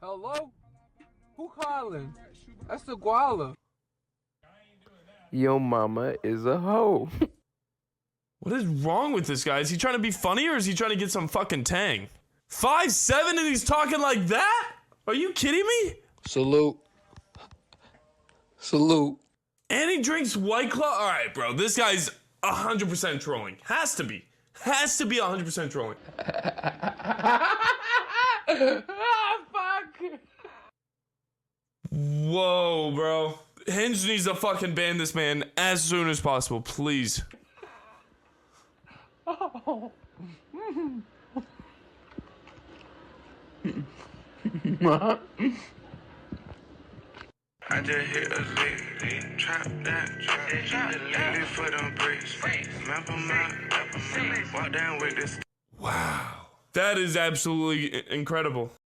Hello? Who calling? That's the Guala. Yo mama is a hoe. What is wrong with this guy? Is he trying to be funny or is he trying to get some fucking tang? 5'7" and he's talking like that? Are you kidding me? Salute. Salute. And he drinks White Claw? Alright, bro. This guy's 100% trolling. Has to be. Has to be 100% trolling. Fuck. Whoa, bro. Hinge needs to fucking ban this man as soon as possible, please. Oh. I just hit a lick, trap that, lately for them bricks. Map 'em out, walk down with this. Wow. That is absolutely incredible.